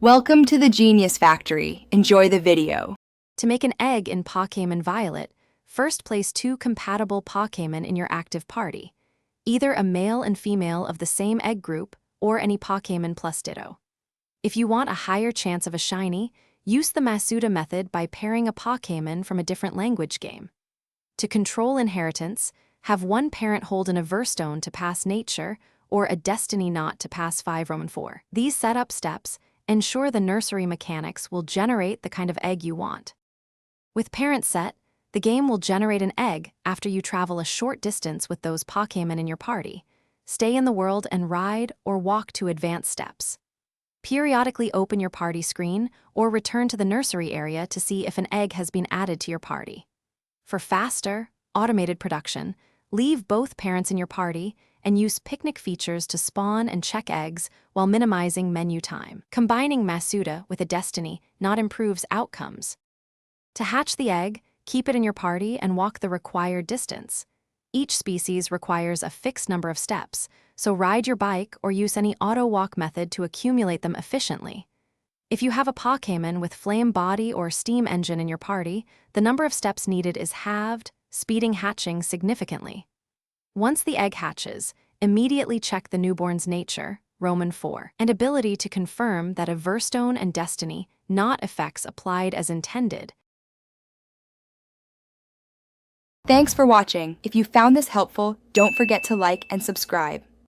Welcome to the Genius Factory. Enjoy the video. To make an egg in Pokémon Violet, first place 2 compatible Pokémon in your active party, either a male and female of the same egg group or any Pokémon plus Ditto. If you want a higher chance of a shiny, use the Masuda method by pairing a Pokémon from a different language game. To control inheritance, have one parent hold an Everstone to pass Nature or a Destiny Knot to pass 5 Roman 4. These setup steps ensure the nursery mechanics will generate the kind of egg you want. With Parent Set, the game will generate an egg after you travel a short distance with those Pokémon in your party, stay in the world and ride or walk to advanced steps. Periodically open your party screen or return to the nursery area to see if an egg has been added to your party. For faster, automated production, leave both parents in your party and use picnic features to spawn and check eggs while minimizing menu time. Combining Masuda with a Destiny Knot improves outcomes. To hatch the egg, keep it in your party and walk the required distance. Each species requires a fixed number of steps, so ride your bike or use any auto-walk method to accumulate them efficiently. If you have a Pokémon with flame body or steam engine in your party, the number of steps needed is halved, speeding hatching significantly. Once the egg hatches, immediately check the newborn's nature, Roman 4, and ability to confirm that Everstone and Destiny Knot effects applied as intended. Thanks for watching. If you found this helpful, don't forget to like and subscribe.